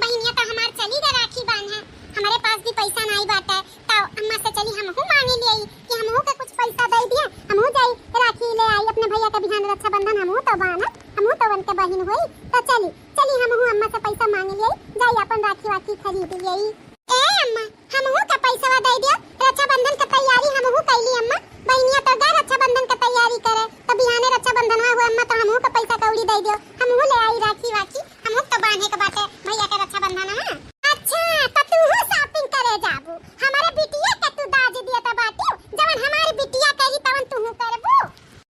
बहनिया तो हमार चली गए राखी बांधे, हमारे पास भी पैसा नहीं बाटे, तो अम्मा से चली हमहू मांगे ले आई कि हमहू के कुछ पैसा दे दिए, हमहू जाई राखी ले आई अपने भैया के बिहान रक्षाबंधन हमहू तो बांधे, हमहू तो उनके बहन होई, तो चली चली हमहू अम्मा से पैसा मांगे ले आई, जाई अपन राखी वाखी खरीद ले आई। ए अम्मा हमहू का पैसा दे दियो, रक्षाबंधन की तैयारी हमहू कैली अम्मा, बहनिया तो गए रक्षाबंधन की तैयारी करे, तो बिहाने रक्षाबंधन हुआ अम्मा तो हमहू का पैसा कौड़ी दे दियो, हमहू ले आई राखी वाखी, हमहू तो बांधे के बाटे भैया के रक्षाबंधन में। अच्छा तो तू हो शॉपिंग करे जाबू, हमारे बिटिया के तू दाज दिया त बाटी, जवन हमारी बिटिया कही तवन तू करबू।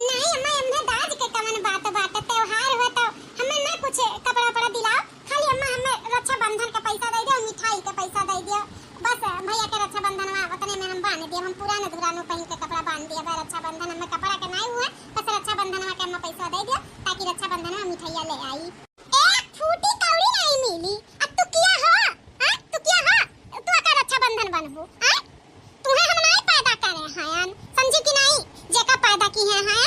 नहीं अम्मा हमने दाज के कवन बात बाटे, त्योहार हो तो हमें ना कुछ कपड़ा पड़ा दिलाओ, खाली अम्मा हमें रक्षाबंधन का पैसा दे दियो, मिठाई के पैसा दे दियो, बस भैया के रक्षाबंधन में उतने में हम बांध दिए, हम पुराने दुरानो पहन के कपड़ा बांध दिए, बस रक्षाबंधन में कपड़ा के नहीं हुआ, बस रक्षाबंधन में के हम पैसा दे दियो ताकि रक्षाबंधन में मिठाइयां ले आई। एक फूटी कौड़ी नहीं मिली, अब तू किया हो? हां तू किया हो? तू का रक्षाबंधन बनबू? हां तुम्हें हम नहीं पैदा करे हैं, समझी कि नहीं? जेका पैदा की है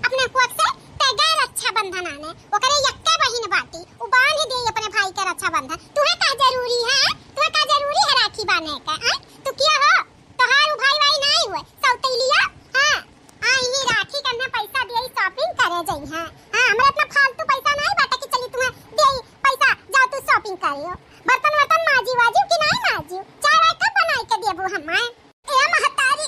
अपने कुख से ते गए रक्षाबंधन आने, ओकरे यक्के बहिन बाटी, उ बांध दे अपने भाई के रक्षाबंधन, तुम्हें का जरूरी है? तुम्हें का जरूरी है राखी बांधने का? हां तू किया हो? तोहार भाई भाई नहीं हुए सौतेलिया। हां आई राखी करने पैसा दिए शॉपिंग करे जाई है। हां हमरा इतना फालतू पैसा नहीं बाटे कि चली तुम्हें दे पैसा जाओ तू शॉपिंग करियो, बर्तन वर्तन माजी वाजी कि नहीं माजी, चाय वाय कब बनाई के देबू हमें? ए महतारी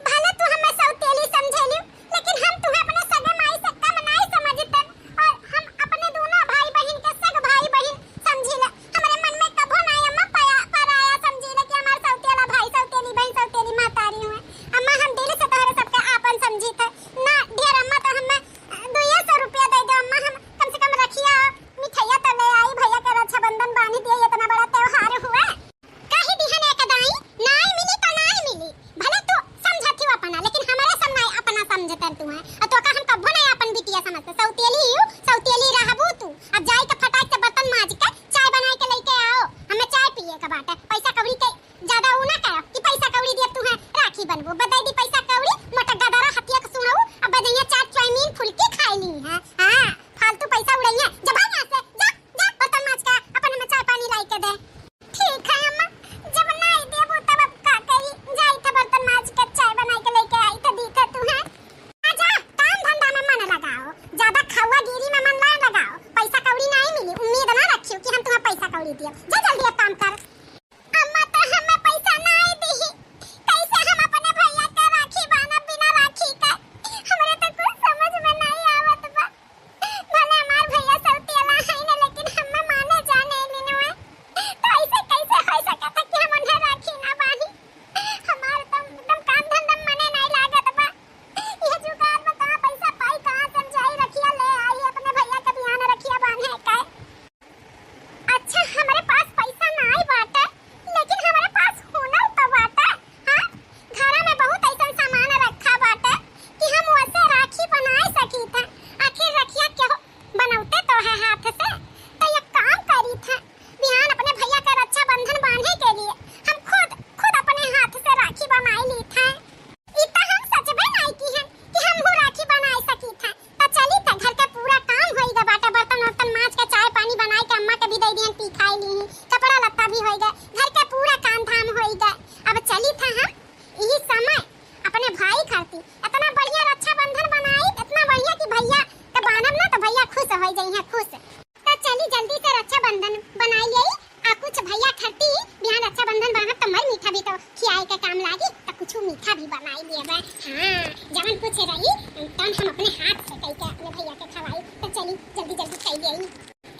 भले तू हमें सौतेली समझेली, लेकिन हम तुम्हें अपने सगे माई से कम नहीं समझते, और हम अपने दोनों भाई बहन के सग भाई बहन समझिले, हमारे मन में कभो नहीं अम्मा पराया समझिले कि हमार सौतेला भाई सौतेली बहन सौतेली महतारी हुए। अम्मा हम दिल से तोहरे सबके आपन समझी थे ना, ढेर अम्मा तो हमें 200 रुपया दे दो अम्मा, हम कम से कम रखिया मिठाइया तो ले आई, भैया का रक्षाबंधन बांध दिए, इतना बड़ा त्योहार हुआ काहे दिहने के दाई नहीं मिली तो नहीं मिली, भले तू समझती हो अपना, लेकिन हमारे सब नहीं अपना समझते तू है, और तो का हम कभो नहीं अपन बिटिया समझते, सौतेली हूं सौतेली रहबू तू, अब जाई के फटाक से बर्तन माज के चाय बनाई के लेके आओ, हमें चाय पिए के बाटे, पैसा कौड़ी के ज्यादा ऊ ना करो कि पैसा कौड़ी दिए तू है राखी बनबू, बदई दी पैसा कौड़ी मोटा गदरा हतिया के सुनाऊ, अब बदइया चाट चाउमीन फुलकी खाई ली है। हां फालतू पैसा उड़ाइए, जब आ यहां से जा जा बर्तन माज के अपन हमें चाय पानी लाई के दे। ठीक है अम्मा, जब नहीं देबू तब अब का करी, जाई थे बर्तन माज के चाय बनाई के लेके आई तो दी थे तू है। आजा काम धंधा में मन लगाओ, ज्यादा खावा गिरी में मन ना लगाओ, पैसा कौड़ी नहीं मिली उम्मीद ना रखियो कि हम तुम्हें पैसा कौड़ी दिए, जा जल्दी अब काम कर। अम्मा तो हमें पैसा नहीं दी, कैसे हम अपने भैया का राखी बांधब बिना राखी का, हमरे तो कुछ समझ में नहीं आवत बा, भले हमार भैया सौतेला है ना, लेकिन हमें माने जाने निनुआ, तो ऐसे कैसे हो सकता कि हम उन्हें राखी ना बांधी, हमार तो एकदम काम धंधा मने नहीं लागत बा, ये जुगाड़ में कहां पैसा पाई, कहां से जाई रखिया ले आई अपने भैया के बिहान रखिया बांधे का। अच्छा हमारे पास पैसा नहीं बाटे, लेकिन हमारे पास हुनर तो बाटे। हां घर में बहुत ऐसा सामान रखा बाटे कि हम वैसे राखी बना सकी थे, आखिर रखिया क्यों बनाते तो है हाथ से, तो ये काम करी थे बिहान अपने भैया का रक्षाबंधन बांधने के लिए, हम खुद अपने हाथ से राखी बनाई ली थे, इतना हम सच में नहीं की है कि हम वो राखी बना सकी थे, तो चली थे घर का पूरा काम होइगा बाटा, बर्तन वर्तन माज के चाय पानी बनाई के अम्मा के भी दे दिए, पी खाई ली, कपड़ा लत्ता भी होइगा, घर का पूरा काम धाम होइगा, अब चली था हम यही समय अपने भाई खाती इतना बढ़िया रक्षाबंधन बनाई, इतना बढ़िया कि भैया के बांधब ना तो भैया खुश हो जाई है, खुश, तो चली जल्दी से रक्षाबंधन बनाई लेई, आ कुछ भैया खाती बिहान रक्षाबंधन बांधब तो मर मीठा भी तो खियाए के काम लागी, तो कुछ मीठा भी बनाई लिए बा। हां जवन कुछ रही तन हम अपने हाथ से कई के अपने भैया के खवाई, तो चली जल्दी जल्दी खाई लेई।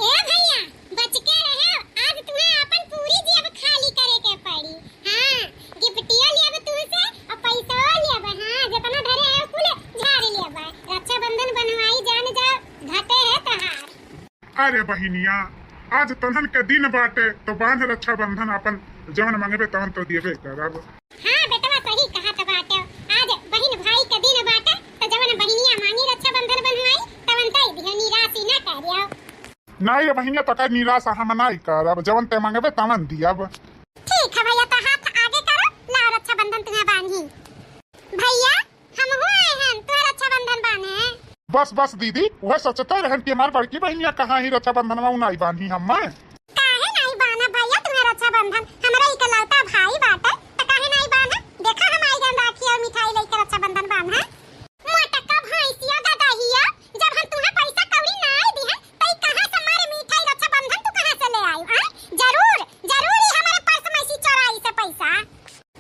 ए भैया बच के रहो, आज तुम्हें अपन पूरी जेब खाली करे के पड़ी। हां गिफ्टिया लेब तू से और पैसा लेब, हां जितना धरे है कुल झाड़ लेब, रक्षाबंधन बनवाई जान जा घटे है तहार। अरे बहिनिया आज तन्हन के दिन बाटे तो बांध रक्षाबंधन अपन जवन मांगबे तवन तो दिएबे करब। हां बेटवा सही कहा त बाटे, आज बहन भाई के दिन बाटे तो जवन बहनिया मांगी रक्षाबंधन बनवाई तवन तई दिह निराशी ना करियो। नहीं रे बहिनिया तो का निराश हम नहीं करब, जवन ते मांगबे तवन दियब। ठीक है भैया, तो हाथ आगे करो, लाओ रक्षाबंधन तुम्हें बांधी। भैया हम हुए हैं तुम्हें रक्षाबंधन बांधे। बस बस दीदी वह सोचते रहन कि हमार बड़की बहनिया कहाँ ही रक्षाबंधन में नहीं बांधी हम काहे नहीं रक्षाबंधन हमारा इकलौता भाई बाटे त काहे नहीं बांधा। देखा हम आई गन राखी और मिठाई लेकर रक्षाबंधन बांधा। मोटका भैंसिया गदहिया, जब हम तुम्हें पैसा कौड़ी ना दी है तई कहां से मारे मिठाई रक्षाबंधन तू कहां से ले आई हैं? जरूर जरूर ही हमारे पर्स में सी चोराई से पैसा।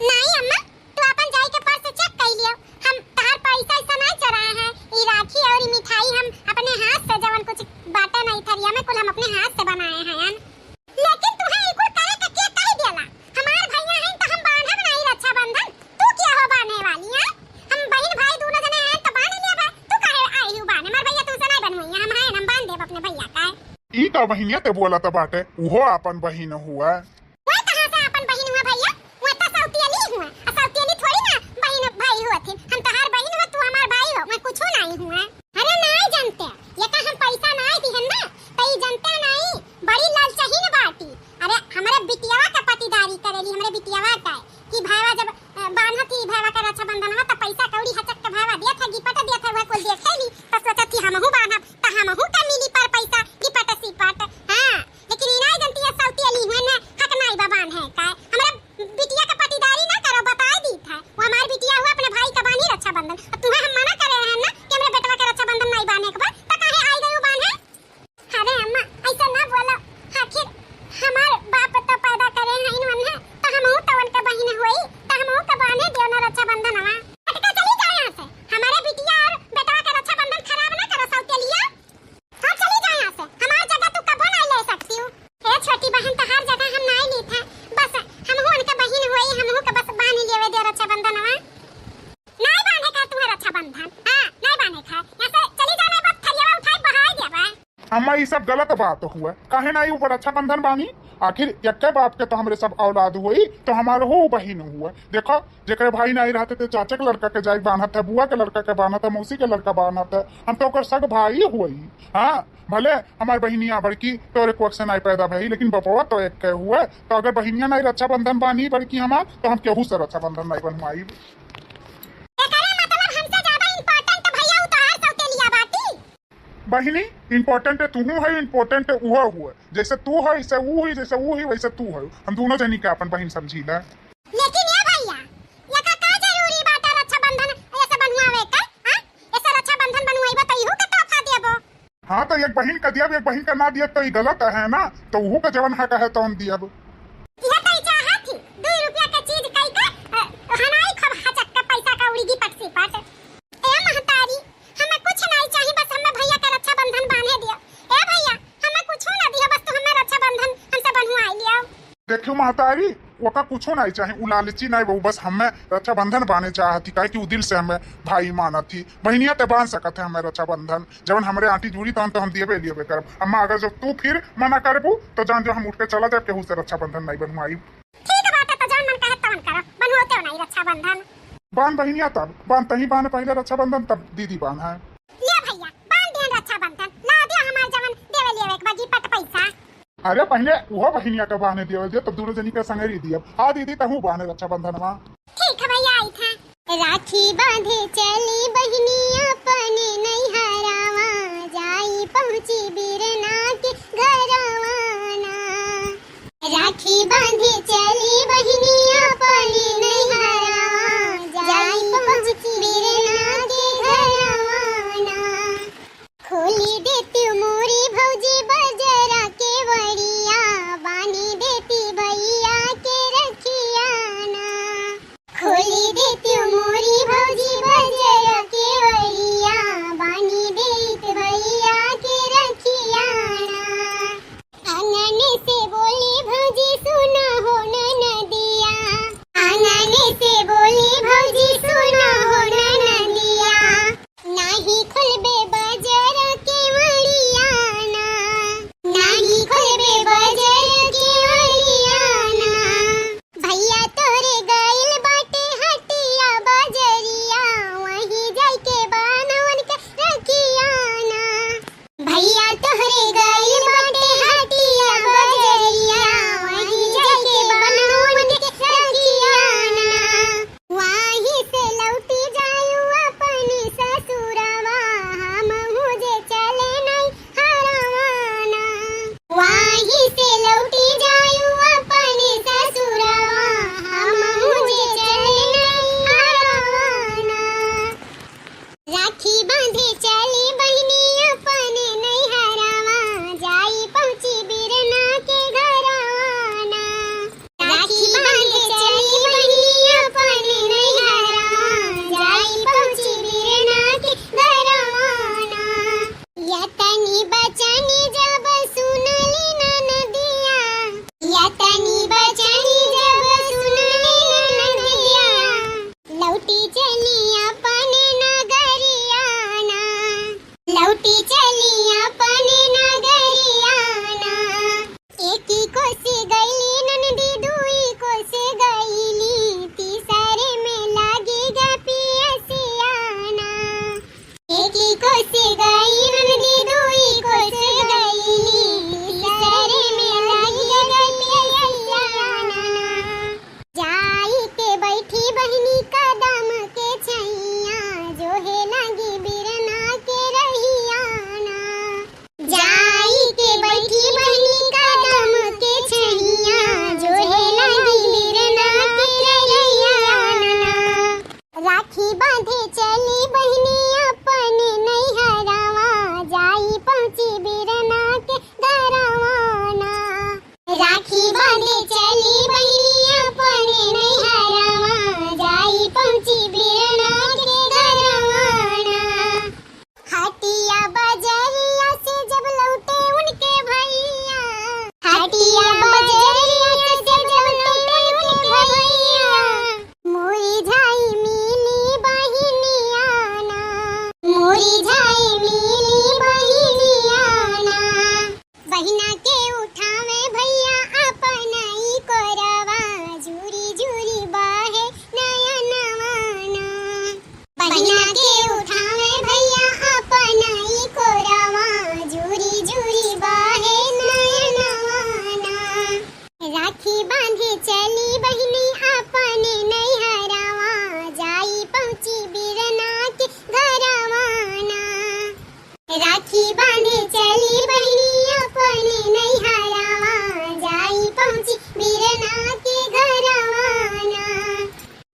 नहीं अम्मा, तू अपन जाई के पर्स चेक कर लियो, हम तहार पैसा ऐसा नहीं चोराए हैं। ई राखी और ई मिठाई हम अपने हाथ से जवन कुछ बाटे नहीं थरिया में कुल हम अपने हाथ से बनाए हैं। लेकिन तुम्हें ई कुल करे के कह देला। हमार भैया हैं तो हम बांधब नहीं रक्षाबंधन, तू क्या हो बांधने वाली है? हम बहन भाई दोनों जने हैं तो बांध लेबे, तू काहे आई हूं बांधे? हमार भैया तुमसे नहीं बनवइया, हम हैं हम बांध देब अपने भैया का। ई का बहिनिया ते बोला त बाटे उहो अपन बहिन हुआ। वो कहां से अपन बहन हुआ भैया? वो तो सौतेली हुआ, आ सौतेली थोड़ी ना बहन भाई हुआ थी। हम तहार बहन हो, तू हमार भाई हो, मैं कुछ नहीं हुआ। अरे नहीं जानते, ये का हम पैसा नहीं दिहन ना तई जानते नहीं, बड़ी लालचहीन बाटी। अरे हमारे बिटियावा का पतिदारी करेली, हमरे बिटियावा का कि भाईवा जब बांधा थी भाईवा का रक्षाबंधन में तो पैसा कौड़ी हचक के भाईवा दिया था, गिपट दिया था, वह कुल देखेली तो सोचा थी हमहू बांधब त हमहू का मिली पर पैसा गिपट सिपट। हां लेकिन ई नहीं जानती है सौतेली हुए ना हक नहीं बा बांधे का। हमरे बिटिया का पतिदारी ना करो, बता दी था वो हमार बिटिया हुआ अपने भाई का बांधी रक्षाबंधन। अब तुम्हें हम मना करे हैं ना कि हमरे बेटवा का रक्षाबंधन नहीं बांधने के बाद त काहे आई गई बांधे? अरे अम्मा ऐसा ना बोलो, आखिर हमार बाप तो पैदा करे हैं इनवन है तो हमहू तो उनके बहिन हुई तो हमहू का बांधे देव ना रक्षाबंधन हवा। हटका चली जाए यहां से, हमारे बिटिया और बेटवा का रक्षाबंधन खराब ना करो सौतेलिया। हां चली जाए यहां से, हमार जगह तू कबो नहीं ले सकती हूं। ए छोटी बहन तो हर जगह हम नहीं ली था, बस हमहू उनके बहिन हुई, हमहू का बस बांध लेवे दे रक्षाबंधन हवा। नहीं बांधे का तुम्हारा रक्षाबंधन, हां नहीं बांधे का, यहां से चली जाने बस थलिया उठाई बहाई देबा। अम्मा ये सब गलत बात हुआ, काहे नहीं ऊपर रक्षाबंधन बानी? आखिर यक्के बाप के तो हमरे सब औलाद हुई तो हमारे हो बहिन हुआ। देखो जेकरे भाई नहीं रहते थे चाचा के लड़का के जाई बांधत है, बुआ के लड़का के बांधत है, मौसी के लड़का बांधत है, हम तो ओकर सग भाई हुई। हाँ भले हमार बहिनिया बड़की तोरे को से नहीं पैदा भई, लेकिन बपवा तो एक के हुआ। तो अगर बहिनिया नहीं रक्षाबंधन बानी बड़की हमार तो हम केहू से रक्षाबंधन नहीं बनवाई। बहिनी इम्पोर्टेंट है तू है, इम्पोर्टेंट है उहो हुआ। जैसे तू है ऐसे वो हुई, जैसे वो हुई वैसे तू है। हम दोनों जनी के अपन बहन समझी ला। लेकिन ये भैया ये का जरूरी बात है रक्षाबंधन ऐसे बनवावे का? हां ऐसे रक्षाबंधन बनवाइबा त इहो का तोहफा देबो। हां तो एक बहन का दिया एक बहन का ना दिया तो ये गलत है ना, तो वो का जवन हक है तो हम दिया। ये तो चाहत थी 2 रुपया का चीज कई का हनाई खब हचक का पैसा का उड़ी गिपट सिपट। ए महतारी हमें कुछ नहीं चाहिए, बस हमें भैया का रक्षाबंधन बांधे दिया। ए भैया हमें कुछ ना दिया, बस तू हमें रक्षाबंधन हमसे बनवाई लिया। देखियो महतारी ओका कुछो नहीं चाहे, उ लालची नहीं बहु, बस हमें रक्षाबंधन बांधे चाहती काहे कि उ दिल से हमें भाई मानत थी। बहनिया ते बांध सकत है हमें रक्षाबंधन, जब हमरे आंटी जुड़ी तहन तो हम दिएबे करब। अम्मा अगर जब तू फिर मना करबू तो जान जो हम उठ के चला जाए केहू से रक्षाबंधन नहीं बनवाई। ठीक है बात है, तो जान मन कहे तवन करो, बनवाते नहीं रक्षाबंधन। बांध बहनिया तब बांध, तही बांध पहले रक्षाबंधन तब दीदी बांध है। ले भैया बांध दे रक्षाबंधन, ला दे हमार जवन देवे लेवे एक बागी पट पैसा। अरे पहले वो बहनिया का बांधे दिया तब दोनों जनी का संगरी दिया। हाँ दीदी तहू बांधे रक्षाबंधन में। ठीक है भैया आई था। राखी बांधे चली बहनिया अपने नैहरावा, जाई पहुंची बिरना के घरवाना। राखी बांधे चली बहनिया अपने नैहरावा, जाई पहुंची बिरना के घरवाना। खोली देती मोरी भौजी बजरा के वड़िया, बानी देती भैया के रखियाना। खोली देती मोरी भौजी बजरा के वड़िया, बानी देती भैया के रखियाना। आंगन से बोली भौजी सुना हो नदिया, चली बहिनी अपने नैहरावा जाई पहुंची बिरना के घरवाना राखी बांधे चली बहिनी अपने नैहरावा जाई पहुंची बिरना के घरवाना।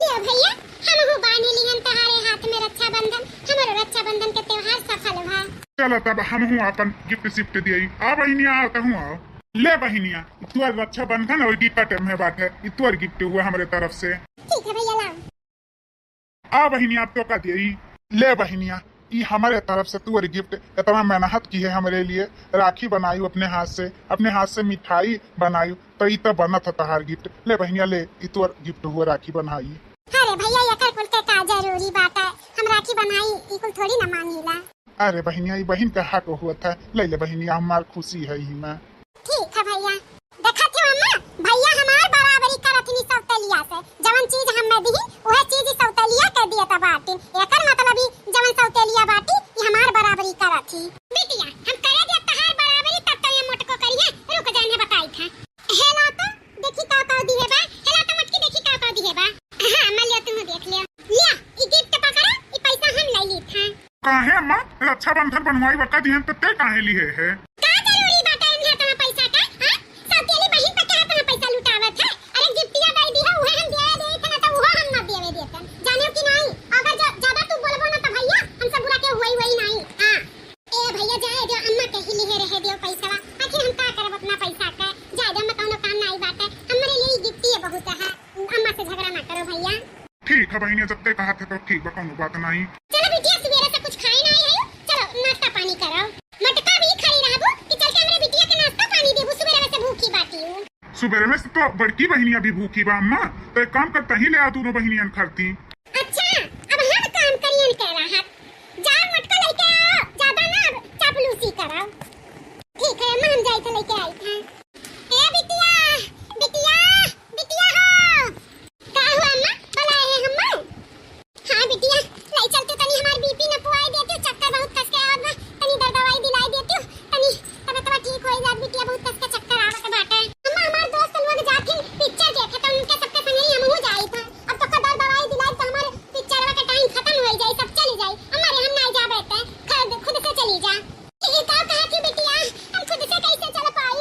ये भैया हम हो बांधे लिहन तहारे हाथ में रक्षाबंधन हमारो रक्षाबंधन के त्योहार सफल भा। चलो तब हम हूँ अपन गिफ्ट शिफ्ट दिए आ बहनिया आओ तो हूँ आओ ले बहनिया तुअर रक्षाबंधन और गिफ्ट में बाटे तुअर गिफ्ट हुआ हमारे तरफ से। ठीक है भैया लाओ। आ बहनिया आप तो का दिए ले बहनिया ये हमारे तरफ से तुअर गिफ्ट इतना मेहनत की है हमारे लिए राखी बनाई अपने हाथ से मिठाई बनाई तो ये तो बना था तहार गिफ्ट ले बहनिया ले ये तुअर गिफ्ट हुआ राखी बनाई। अरे भैया यकर कुल के का जरूरी बात है हम राखी बनाई ई कुल थोड़ी ना मांगीला। अरे बहनिया ये बहन का हक हुआ था ले ले बहनिया हमार खुशी है ही मैं। ठीक है भैया देखा थे अम्मा भैया हमार बराबरी करथनी सौतेलिया से जवन चीज हम दी वह चीज सौतेलिया कर दिया था बाटी एकर मतलब ही जवन सौतेलिया बाटी ये हमार बराबरी करथी। बिटिया हम करे दे तहार बराबरी तब तो ये मोटको करिए रुक जाने बताई था हेला तो देखी का दिए बा हेला तो मटकी देखी का दिए बा। हां मैं लिया तुम देख लिया लिया ई गिफ्ट पकड़ा ई पैसा हम ले ली था। काहे अम्मा रक्षाबंधन बनवाई वका दिहन तो ते काहे लिए है का जरूरी बात है इन्हें तुम्हारा पैसा का हां सौतेली बहन पे क्या तुम्हारा पैसा लुटावत है। अरे गिफ्टिया दे दी है उहे हम दे थे ना तो वो हम ना देवे देते जाने कि नहीं अगर ज्यादा तू बोलबो ना तो भैया हमसे बुरा के हुई नहीं। हां ए भैया जाए दो अम्मा के ही लिए रह दियो पैसा आखिर हम का करब अपना पैसा का जाए दो मैं कोनो काम नहीं बात है हमरे लिए गिफ्टिया बहुत है अम्मा से झगड़ा ना करो भैया। ठीक है बहनिया जब तक कहा थे तो ठीक बा कोनो बात नहीं। चलो बिटिया सवेरे से कुछ खाए नहीं है चलो नाश्ता पानी कराओ मटका भी खाई रहबो कि चल के हमरे बिटिया के नाश्ता पानी देबो सवेरे से भूखी बाटी हूं। सुबह में से तो बड़की बहनिया भी भूखी बा अम्मा तो एक काम करता ही ले आ दोनों बहनियन खरती। अच्छा अब हम काम करियन कह रहा जा मटका लेके आओ ज्यादा ना चापलूसी कराओ। ठीक है अम्मा हम जाए तो लेके आई था। ए बिटिया बिटिया बिटिया हो का हुआ अम्मा बुलाए हैं अम्मा। हां बिटिया ले चलते तनी हमार बीपी न पुआई देती चक्कर बहुत कस के आवत बा तनी दवाई दिलाई देती तनी तब ठीक हो जात बिटिया बहुत कस के चक्कर आवत बाटे। अम्मा हमार दोस्त लोग जाथिन पिक्चर देखे तो उनके सबके संग ही हम हो जाई था अब तो कदर दवाई दिलाई तो हमारे पिक्चर का टाइम खत्म हो जाई सब चली जाई हमारे हम नहीं जा बैठे खुद से चली जा। ये का कहा थी बिटिया हम खुद से कैसे चल पाई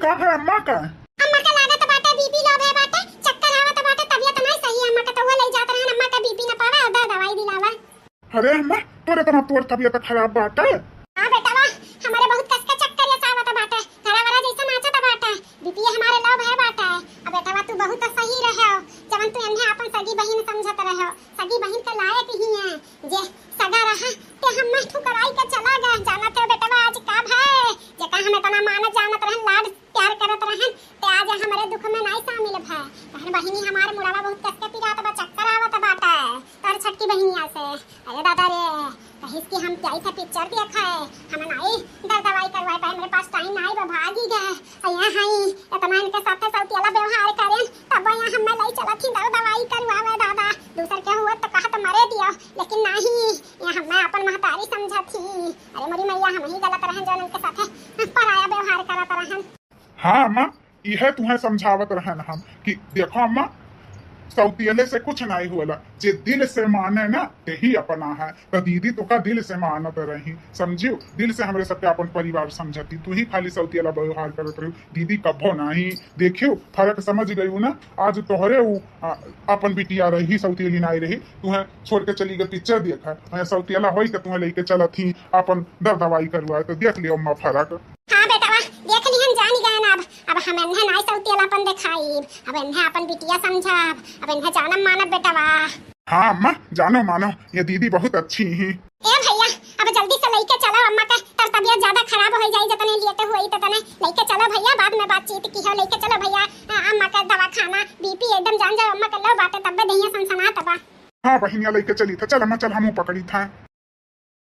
का है अम्मा का? अम्मा का लागत बाटे बीपी लो है बाटे, चक्कर आवत बाटे, तबीयत नहीं सही अम्मा का, तो वो ले जात रहन अम्मा का बीपी न पावे और दवाई दिलावा। अरे अम्मा तोरे तना तोर तबीयत खराब बाटे? हां बेटा वाह, हमारे बहुत कस के चक्कर ये आवत बाटे, घरा वाला जैसा नाचत बाटे, बीपी हमारे लो है बाटे। अब बेटा तू बहुत सही रहे हो, जवन तू एने अपन सगी बहन समझत रहे हो, सगी बहन के लायक ही है, जे सगा रहा ते हम मैं ठुकराई के चला गए। जानत है बेटा आज का भाई जेका हमें तना मानत जानत रहन, लाड प्यार करत रहन, ते आज हमारे दुख में नहीं शामिल भै। बहन बहिनी हमारे मुड़ावा बहुत कस के पिरात बा, चक्कर आवत बाटे तोर छटकी बहनिया से। अरे दादा रे कहिस कि हम जाई थे पिक्चर देखे, हम नहीं दवाई करवाए पाए, मेरे पास टाइम नहीं बा, भागी गए। अया हई इतना इनके साथे सौतियाला व्यवहार करें, तब यहाँ हम मैं नहीं चला थी दवाई करवावे दादा। दूसर के हुआ तो कहा तो मरे दियो, लेकिन नहीं यहाँ मैं अपन महतारी समझा थी। अरे मेरी मैया हम ही गलत रहन जो इनके साथे पराया व्यवहार करत रहन। हाँ अम्मा यह तुम्हें समझावत रहन हम कि देखो अम्मा सौतियले से कुछ नहीं हुआ, जे दिल से माने ना यही अपना है। तो दीदी तो का दिल से मानत रही, समझियो दिल से हमारे सबके अपन परिवार समझती, तू ही खाली सौतियला व्यवहार करत रही, दीदी कभो नहीं। देखियो फर्क समझ गई ना, आज तोहरे अपन बिटिया रही सौतियली नहीं रही, तुम्हें छोड़ के चली गई पिक्चर देखा, मैं सौतियला होई के तुम्हें लेके चला थी अपन दवाई करवाए, तो देख लियो अम्मा फर्क। हाँ बेटा वाह देख ली हम जानी गए ना, अब हम इन्हें नहीं सौतियलापन दिखाई, अब इन्हें अपन बिटिया समझब, अब इन्हें जानम मानब बेटा वाह। हाँ अम्मा जानो मानो ये दीदी बहुत अच्छी ही। ए भैया अब जल्दी से लेके चलो अम्मा का, तर तबीयत ज्यादा खराब हो जाए, जतने लिए तो हुई ततने लेके चलो भैया, बाद में बातचीत की हो, लेके चलो भैया अम्मा का दवा खाना, बीपी एकदम जान जाओ अम्मा का लो बाटे, तब दहिया सनसना तबा। हाँ बहनिया लेके चली था, चल अम्मा चल हमू पकड़ी था।